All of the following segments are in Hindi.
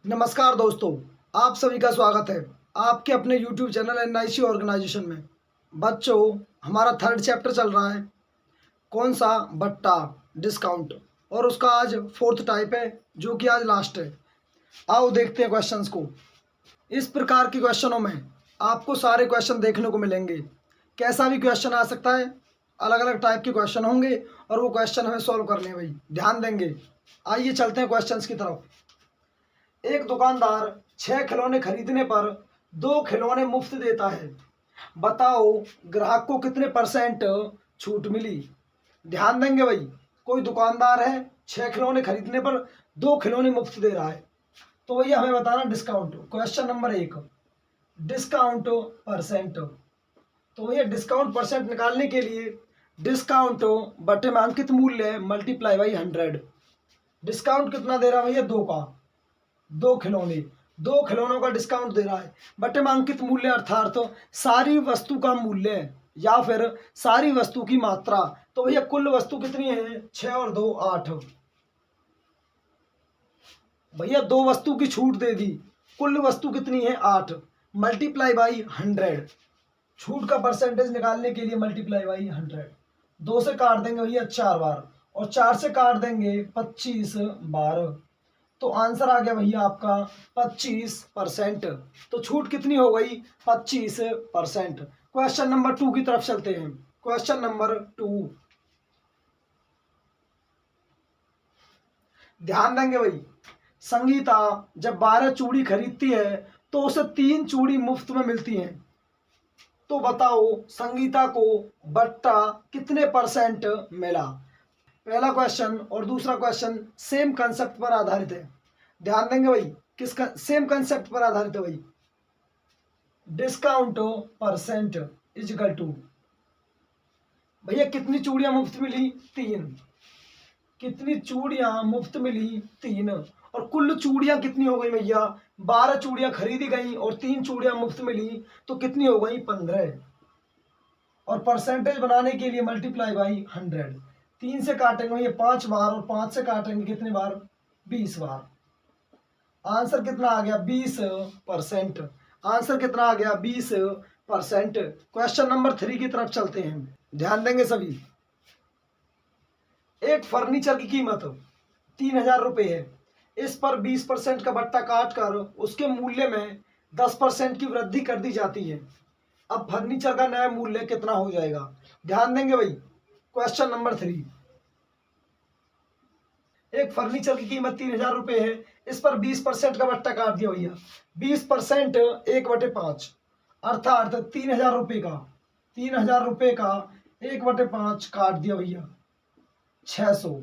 नमस्कार दोस्तों, आप सभी का स्वागत है आपके अपने YouTube चैनल NIC ऑर्गेनाइजेशन में। बच्चों, हमारा थर्ड चैप्टर चल रहा है, कौन सा बट्टा डिस्काउंट, और उसका आज फोर्थ टाइप है जो कि आज लास्ट है। आओ देखते हैं क्वेश्चंस को। इस प्रकार के क्वेश्चनों में आपको सारे क्वेश्चन देखने को मिलेंगे। कैसा भी क्वेश्चन आ सकता है, अलग अलग टाइप के क्वेश्चन होंगे और वो क्वेश्चन हमें सॉल्व करने हैं भाई, ध्यान देंगे। आइए चलते हैं क्वेश्चंस की तरफ। एक दुकानदार 6 खिलौने खरीदने पर 2 खिलौने मुफ्त देता है। बताओ ग्राहक को कितने परसेंट छूट मिली। ध्यान देंगे भाई, कोई दुकानदार है 6 खिलौने खरीदने पर 2 खिलौने मुफ्त दे रहा है, तो भैया हमें बताना discount. Question number 1, discount percent. तो भैया डिस्काउंट परसेंट निकालने के लिए डिस्काउंट बटे में अंकित मूल्य मल्टीप्लाई बाई 100। डिस्काउंट कितना दे रहा है भैया? 2 का, 2 खिलौने, 2 खिलौनों का डिस्काउंट दे रहा है। बटे में अंकित मूल्य अर्थात तो सारी वस्तु का मूल्य या फिर सारी वस्तु की मात्रा। तो भैया कुल वस्तु कितनी है? 6 और 2 8। भैया 2 वस्तु की छूट दे दी, कुल वस्तु कितनी है? 8, मल्टीप्लाई बाई 100। छूट का परसेंटेज निकालने के लिए मल्टीप्लाई बाई 100। 2 से काट देंगे भैया 4 बार और 4 से काट देंगे 25 बार, तो आंसर आ गया भैया आपका 25%। तो छूट कितनी हो गई? 25%। क्वेश्चन नंबर 2 की तरफ चलते हैं। क्वेश्चन नंबर 2, ध्यान देंगे भाई। संगीता जब 12 चूड़ी खरीदती है तो उसे 3 चूड़ी मुफ्त में मिलती हैं। तो बताओ संगीता को बट्टा कितने परसेंट मिला। पहला क्वेश्चन और दूसरा क्वेश्चन सेम कंसेप्ट पर आधारित है। ध्यान देंगे भाई, किसका सेम कंसेप्ट पर आधारित है भाई? Discount percent is equal to, भैया कितनी चूड़ियां मुफ्त मिली? 3। कितनी चूड़ियां मुफ्त मिली? 3। और कुल चूड़ियां कितनी हो गई भैया? 12 चूड़ियां खरीदी गई और 3 चूड़ियां मुफ्त मिली, तो कितनी हो गई? 15। और परसेंटेज बनाने के लिए मल्टीप्लाई बाई 100। 3 से काटेंगे ये 5 बार और 5 से काटेंगे कितने बार? 20 बार। आंसर कितना आ गया? 20%। आंसर कितना आ गया? 20%। क्वेश्चन नंबर 3 की तरफ चलते हैं, ध्यान देंगे सभी। एक फर्नीचर की कीमत 3000 रुपये है। इस पर 20% का बट्टा काट कर उसके मूल्य में 10% की वृद्धि कर दी जाती है। अब फर्नीचर का नया मूल्य कितना हो जाएगा? ध्यान देंगे भाई। क्वेश्चन नंबर 3, एक फर्नीचर की कीमत 3000 रुपये है। इस पर 20% का बट्टा काट दिया भैया। 20% 1/5 अर्थात 3000 रुपये का, 3000 रुपये का 1/5 काट दिया भैया 600।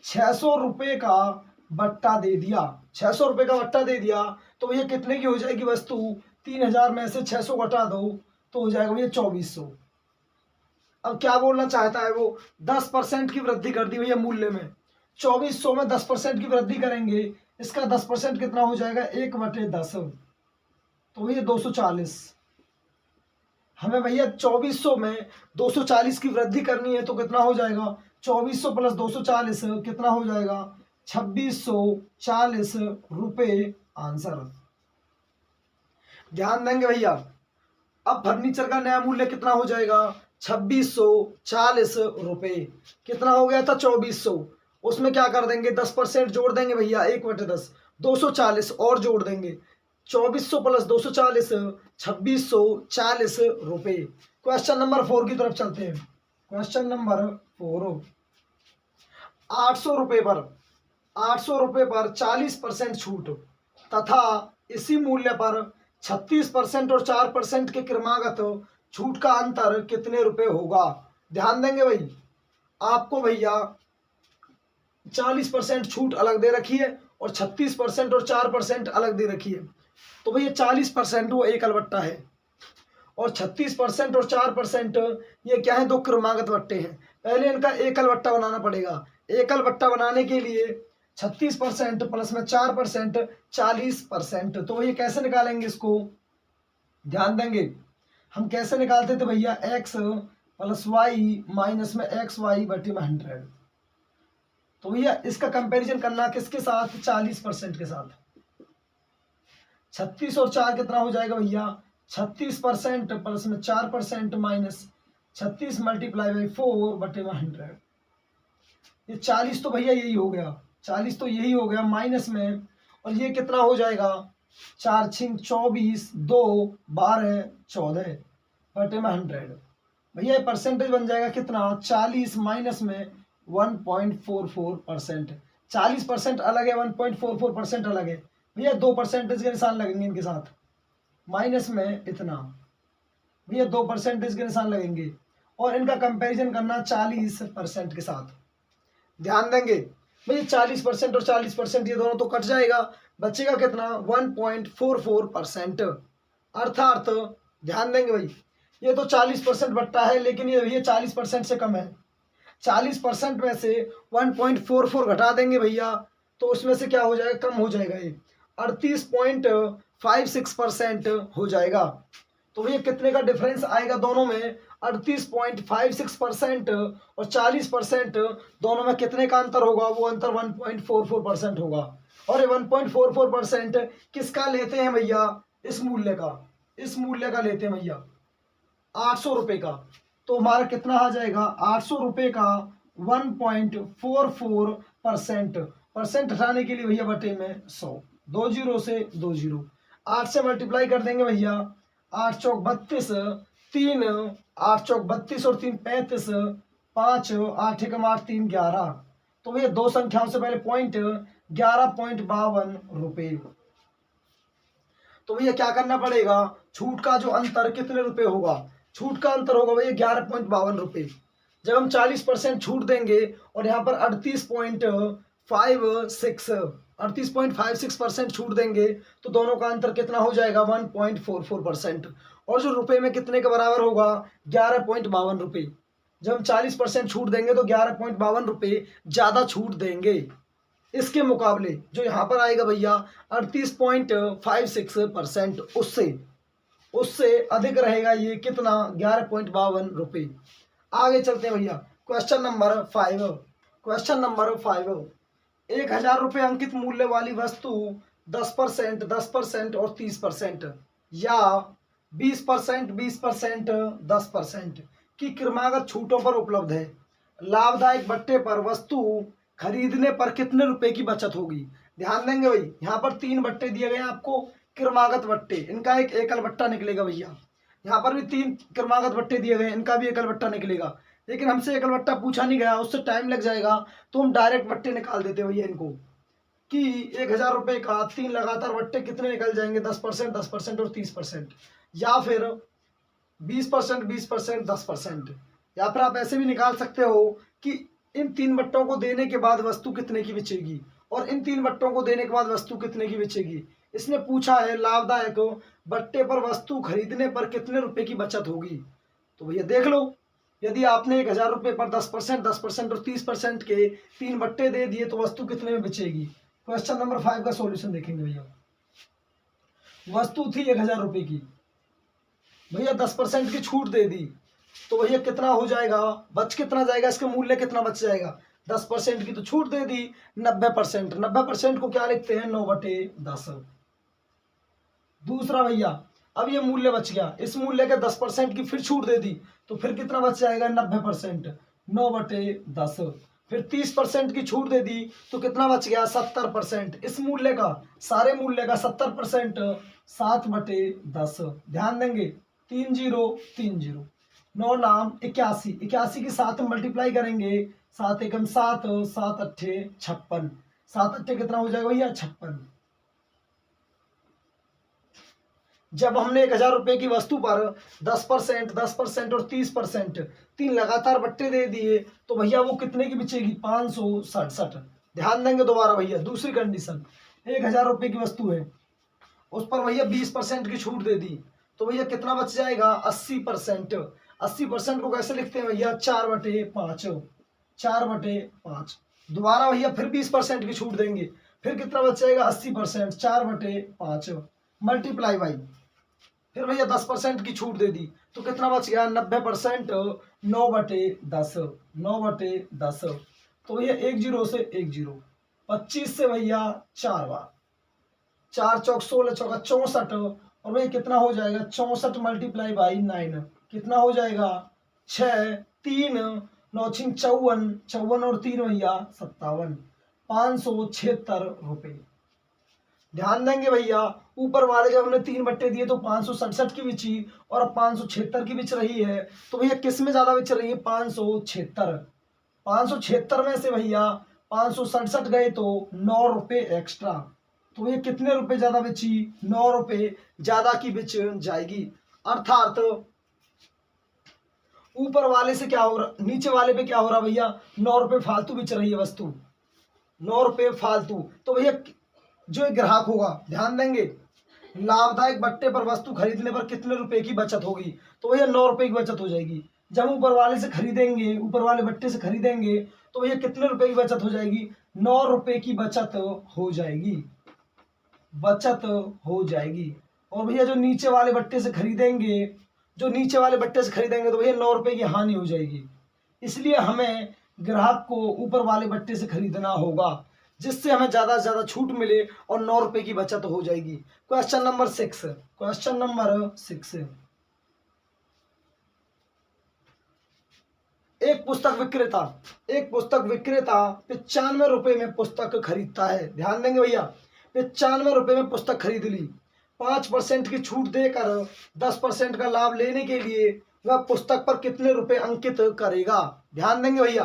600 रुपये का बट्टा दे दिया, 600 रुपये का बट्टा दे दिया, तो भैया कितने की हो जाएगी वस्तु? 3000 में से 600 घटा दो तो हो जाएगा भैया 2400। अब क्या बोलना चाहता है वो? 10% की वृद्धि कर दी भैया मूल्य में। 2400 में 10% की वृद्धि करेंगे, इसका 10% कितना हो जाएगा? 1/10, तो भैया 240। हमें भैया 2400 में 240 की वृद्धि करनी है, तो कितना हो जाएगा? 2400 प्लस 240 कितना हो जाएगा? 2640 रुपये आंसर। ध्यान देंगे भैया। अब फर्नीचर का नया मूल्य कितना हो जाएगा? 2640 रुपये। कितना हो गया था? 2400। उसमें क्या कर देंगे? 10% जोड़ देंगे भैया, 1/10, 240 और जोड़ देंगे। 2400 प्लस 240 2640 रुपये। क्वेश्चन नंबर 4 की तरफ चलते हैं। क्वेश्चन नंबर 4, 800 रुपये पर 800 रुपये पर 40% छूट तथा इसी मूल्य पर 36% और 4% के क्रमागत छूट का अंतर कितने रुपए होगा? ध्यान देंगे भाई। आपको भैया 40% छूट अलग दे रखी है और 36% और 4% अलग दे रखी है। तो भैया 40% वो एकल बट्टा है और 36% और 4% ये क्या है? 2 क्रमागत बट्टे हैं। पहले इनका एकल बट्टा बनाना पड़ेगा। एकल बट्टा बनाने के लिए 36% प्लस में 4% 40%। तो ये कैसे निकालेंगे इसको? ध्यान देंगे, हम कैसे निकालते थे भैया? x प्लस वाई माइनस में xy बटे में 100। तो भैया इसका कंपैरिजन करना किसके साथ? 40% के साथ। 36 और 4 कितना हो जाएगा भैया 36% प्लस में 4% माइनस 36 मल्टीप्लाई बाई 4 बटे में 100। ये 40 तो भैया यही हो गया, 40 तो यही हो गया माइनस में, और ये कितना हो जाएगा 4 छिंग 24 2 12 14 बटे में 100। भैया ये परसेंटेज बन जाएगा कितना 40 माइनस में 1.44%। 40% अलग है, 1.44% अलग है भैया, 2 परसेंटेज के निशान लगेंगे इनके साथ, माइनस में इतना भैया 2 परसेंटेज के निशान लगेंगे, और इनका कंपैरिजन करना 40% के साथ। ध्यान देंगे भैया 40% और 40% ये दोनों तो कट जाएगा, बचेगा कितना 1.44%। अर्थात ध्यान देंगे भाई ये तो 40% बट्टा है, लेकिन ये भैया 40% से कम है। 40% में से 1.44 घटा देंगे भैया, तो उसमें से क्या हो जाएगा कम हो जाएगा, ये 38.56% हो जाएगा। तो भैया कितने का डिफरेंस आएगा दोनों में 38.56% और 40%, दोनों में कितने का अंतर होगा, वो अंतर 1.44% होगा। और ये 1.44% किसका लेते हैं भैया, इस मूल्य का लेते हैं भैया 800 रुपये का। तो हमारा कितना आ जाएगा 800 रुपये का 1.44%, परसेंट हटाने के लिए भैया बटे में 100, 2 जीरो से 2 जीरो, 8 से मल्टीप्लाई कर देंगे भैया, 8 चौक 32, 3 8 चौक 32 और 3 35, 5 8 एकम 8 3 11। तो भैया दो संख्याओं से पहले पॉइंट 11.52 रुपये। तो भैया क्या करना पड़ेगा, छूट का जो अंतर कितने रुपए होगा, छूट का अंतर होगा भैया 11.52 रुपये। जब हम 40% छूट देंगे और यहाँ पर 38.56% छूट देंगे, तो दोनों का अंतर कितना हो जाएगा 1.44%। और जो रुपए में कितने के बराबर होगा 11.52 रुपये। जब हम 40% छूट देंगे तो 11.52 रुपये ज़्यादा छूट देंगे, इसके मुकाबले जो यहाँ पर आएगा भैया 38.56%, उससे अधिक रहेगा ये कितना 11.52 रुपये। आगे चलते हैं भैया क्वेश्चन नंबर 5। 1000 रुपये अंकित मूल्य वाली वस्तु 10%, 10% और 30% या 20%, 20%, 10% की क्रमागत छूटों पर उपलब्ध है। लाभदायक बट्टे पर वस्तु खरीदने पर कितने रुपए की बचत होगी। ध्यान देंगे भाई, यहाँ पर 3 बट्टे दिए गए हैं आपको, क्रमागत बट्टे, इनका एक एकल बट्टा निकलेगा भैया। यहाँ पर भी 3 क्रमागत बट्टे दिए गए हैं, इनका भी एकल बट्टा निकलेगा, लेकिन हमसे एकल बट्टा पूछा नहीं गया, उससे टाइम लग जाएगा, तो हम डायरेक्ट बट्टे निकाल देते हैं भैया इनको, कि 1000 रुपये का 3 लगातार बट्टे कितने निकल जाएंगे 10%, 10% और 30%, या फिर 20%, 20%, 10%। या फिर आप ऐसे भी निकाल सकते हो कि इन 3 बट्टों को देने के बाद वस्तु कितने की बेचेगी, और इन 3 बट्टों को देने के बाद वस्तु कितने की बेचेगी। इसने पूछा है लाभदायक बट्टे पर वस्तु खरीदने पर कितने रुपए की बचत होगी। तो भैया देख लो, यदि आपने 1000 रुपये पर 10%, 10% और 30% के 3 बट्टे दे दिए, तो वस्तु कितने में बेचेगी। क्वेश्चन नंबर 5 का सॉल्यूशन देखेंगे भैया। वस्तु थी 1000 रुपये की, भैया 10% की छूट दे दी, तो भैया कितना हो जाएगा, बच कितना जाएगा, इसका मूल्य कितना बच जाएगा। 10% की तो छूट दे दी, 90%, 90% को क्या लिखते हैं 9/10। दूसरा भैया अब ये मूल्य बच गया, इस मूल्य के 10% की फिर छूट दे दी, तो फिर कितना बच जाएगा 90%, 9/10। फिर 30% की छूट दे दी, तो कितना बच गया 70%, इस मूल्य का, सारे मूल्य का 70%, 7/10। ध्यान देंगे 3 0 3 0, 9 नाम 81, 81 की 7 मल्टीप्लाई करेंगे, 7 एकम 7, 7 अट्ठे 56, 7 अट्ठे कितना हो जाएगा भैया 56। जब हमने 1000 रुपये की वस्तु पर 10%, 10% और 30% 3 लगातार बट्टे दे दिए, तो भैया वो कितने की बिचेगी 567। ध्यान देंगे दोबारा भैया, दूसरी कंडीशन, 1000 रुपये की वस्तु है, उस पर भैया 20% की छूट दे दी, तो भैया कितना बच जाएगा 80%। 80% को कैसे लिखते हैं भैया 4/5, 4/5। दोबारा भैया फिर 20% की छूट देंगे, फिर कितना बच जाएगा 80%, 4/5 मल्टीप्लाई बाई, फिर भैया 10% की छूट दे दी, तो कितना बच गया 90%, 9/10, 9/10। तो भैया 1 0 से 1 0, 25 से भैया 4 बार, 4 चौक 16 चौका 64, और भैया कितना हो जाएगा 64 मल्टीप्लाई बाई 9, कितना हो जाएगा 6, 3 9 6 54, 54 और 3 भैया 57, 576 रुपये। ध्यान देंगे भैया, ऊपर वाले जब हमने 3 बट्टे दिए तो 567 की बिची और अब 576 की बिच रही है, तो भैया किस में ज्यादा बिच रही है 576। 576 में से भैया 567 गए तो 9 रुपये एक्स्ट्रा, तो भैया कितने रुपए ज्यादा बिची 9 रुपये ज्यादा की बिच जाएगी। अर्थात ऊपर वाले से क्या हो रहा, नीचे वाले पे क्या हो रहा भैया 9 रुपये फालतू बिच रही है वस्तु, 9 रुपये फालतू। तो भैया जो एक ग्राहक होगा, ध्यान देंगे, लाभदायक बट्टे पर वस्तु खरीदने पर कितने रुपए की बचत होगी, तो भैया 9 रुपए की बचत हो जाएगी। जब ऊपर वाले से खरीदेंगे, ऊपर वाले बट्टे से खरीदेंगे तो भैया कितने रुपए की बचत हो जाएगी 9 रुपए की बचत हो जाएगी, बचत हो जाएगी। और भैया जो नीचे वाले बट्टे से खरीदेंगे, जो नीचे वाले बट्टे से खरीदेंगे तो भैया 9 रुपए की हानि हो जाएगी। इसलिए हमें ग्राहक को ऊपर वाले बट्टे से खरीदना होगा जिससे हमें ज्यादा से ज्यादा छूट मिले और 9 रुपए की बचत हो जाएगी। क्वेश्चन नंबर 6, क्वेश्चन नंबर 6, एक पुस्तक विक्रेता 95 रुपए में पुस्तक खरीदता है। ध्यान देंगे भैया, 95 रुपए में पुस्तक खरीद ली, 5% की छूट देकर 10% का लाभ लेने के लिए वह पुस्तक पर कितने रुपए अंकित करेगा। ध्यान देंगे भैया,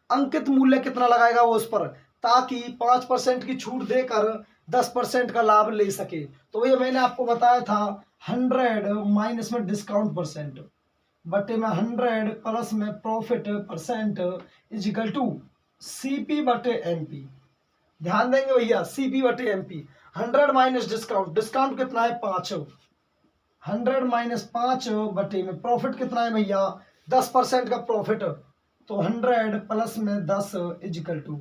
अंकित मूल्य कितना लगाएगा वो उस पर, ताकि 5% की छूट देकर 10% का लाभ ले सके। तो भैया मैंने आपको बताया था 100 माइनस में डिस्काउंट परसेंट बटे में 100 प्लस में profit percent is equal to CP बटे एमपी। ध्यान देंगे भैया, सीपी बटे एमपी, 100 माइनस डिस्काउंट, डिस्काउंट कितना है 5, 100 माइनस 5 बटे में प्रॉफिट कितना है भैया 10% का प्रॉफिट, तो 100 प्लस में 10 इज इक्वल टू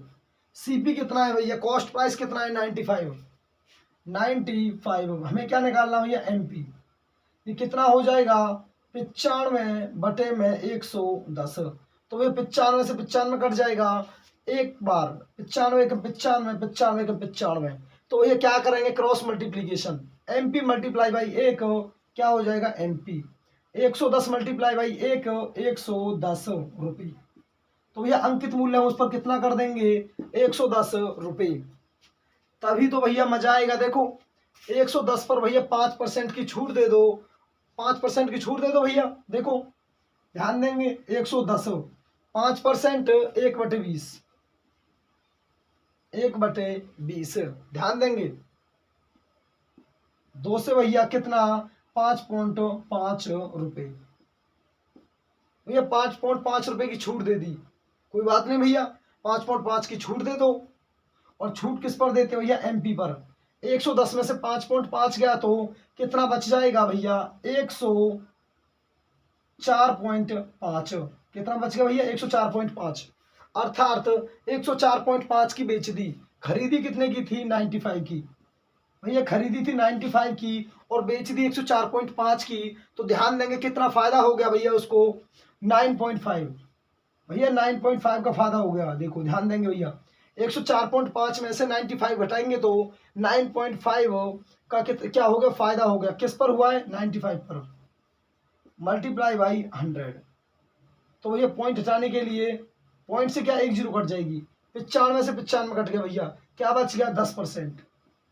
सीपी कितना है भैया, कॉस्ट प्राइस कितना है 95, 95 हमें क्या निकालना भैया एमपी, ये कितना हो जाएगा 95 बटे में 110, तो भैया 95 से 95 कट जाएगा एक बार, 95 का 95, 95 का 95, तो भैया क्या करेंगे cross multiplication, MP multiply by 1 क्या हो जाएगा एमपी, 110 मल्टीप्लाई बाई 1 110 रुपये, तो भैया अंकित मूल्य हम उस पर कितना कर देंगे 110 रुपये। तभी तो भैया मजा आएगा। देखो 110 पर भैया 5% की छूट दे दो, 5% की छूट दे दो भैया। देखो ध्यान देंगे 110 5% 1/20, 1/20 ध्यान देंगे, 2 से भैया कितना 5.5 रुपये, भैया 5.5 रुपये की छूट दे दी, कोई बात नहीं भैया 5.5 की छूट दे दो, और छूट किस पर देते हो भैया एमपी पर। 110 में से 5.5 गया तो कितना बच जाएगा भैया 104.5, कितना बच गया भैया 104.5, अर्थात 104.5 की बेच दी, खरीदी कितने की थी 95 की, भैया खरीदी थी 95 की और बेच दी 104.5 की, तो ध्यान देंगे कितना फायदा हो गया भैया उसको 9.5, भैया 9.5 का फायदा हो गया। देखो ध्यान देंगे भैया 104.5 में से 95 घटाएंगे तो 9.5 का क्या हो गया फायदा हो गया, किस पर हुआ है 95 पर, मल्टीप्लाई बाई 100, तो भैया पॉइंट हटाने के लिए पॉइंट से क्या 1 0 कट जाएगी, 95 से 95 कट गया भैया, क्या बच गया 10%,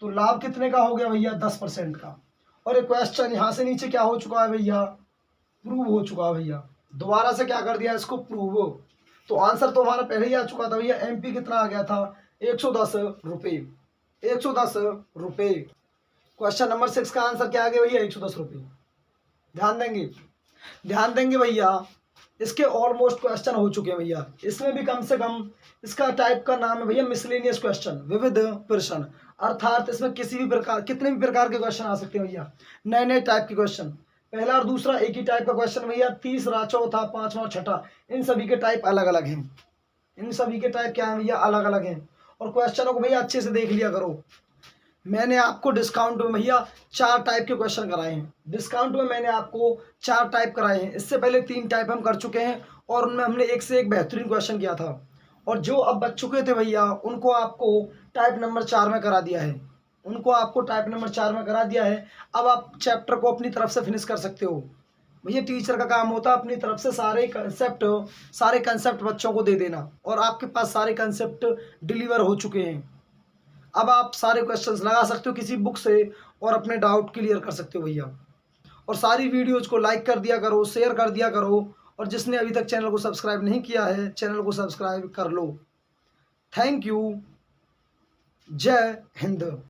तो लाभ कितने का हो गया भैया 10% का। और ये क्वेश्चन यहाँ से नीचे क्या हो चुका है भैया प्रूव हो चुका है भैया, दोबारा से क्या कर दिया इसको प्रूव, तो आंसर तो हमारा पहले ही आ चुका था भैया, एमपी कितना आ गया था 110 रुपये, 110 रुपये। क्वेश्चन नंबर 6 का आंसर क्या आ गया भैया 110 रुपये। ध्यान देंगे भैया, इसके ऑलमोस्ट क्वेश्चन हो चुके हैं भैया, इसमें भी कम से कम इसका टाइप का नाम है भैया मिसलेनियस क्वेश्चन, विविध प्रश्न, अर्थात इसमें किसी भी प्रकार कितने भी प्रकार के क्वेश्चन आ सकते हैं भैया, नए नए टाइप के क्वेश्चन, पहला और दूसरा एक ही टाइप का क्वेश्चन भैया, तीसरा चौथा पांचवा और छठा इन सभी के टाइप अलग अलग हैं, इन सभी के टाइप क्या है भैया अलग अलग हैं। और क्वेश्चनों को भैया अच्छे से देख लिया करो, मैंने आपको डिस्काउंट में भैया 4 टाइप के क्वेश्चन कराए हैं, डिस्काउंट में मैंने आपको 4 टाइप कराए हैं, इससे पहले 3 टाइप हम कर चुके हैं और उनमें हमने एक से एक बेहतरीन क्वेश्चन किया था, और जो अब बच चुके थे भैया उनको आपको टाइप नंबर 4 में करा दिया है, उनको आपको टाइप नंबर 4 में करा दिया है। अब आप चैप्टर को अपनी तरफ से फिनिश कर सकते हो। भैया टीचर का काम होता है अपनी तरफ से सारे कंसेप्ट बच्चों को दे देना, और आपके पास सारे कंसेप्ट डिलीवर हो चुके हैं। अब आप सारे क्वेश्चंस लगा सकते हो किसी बुक से और अपने डाउट क्लियर कर सकते हो भैया। और सारी वीडियोज़ को लाइक कर दिया करो, शेयर कर दिया करो, और जिसने अभी तक चैनल को सब्सक्राइब नहीं किया है चैनल को सब्सक्राइब कर लो। Thank you. जय हिंद।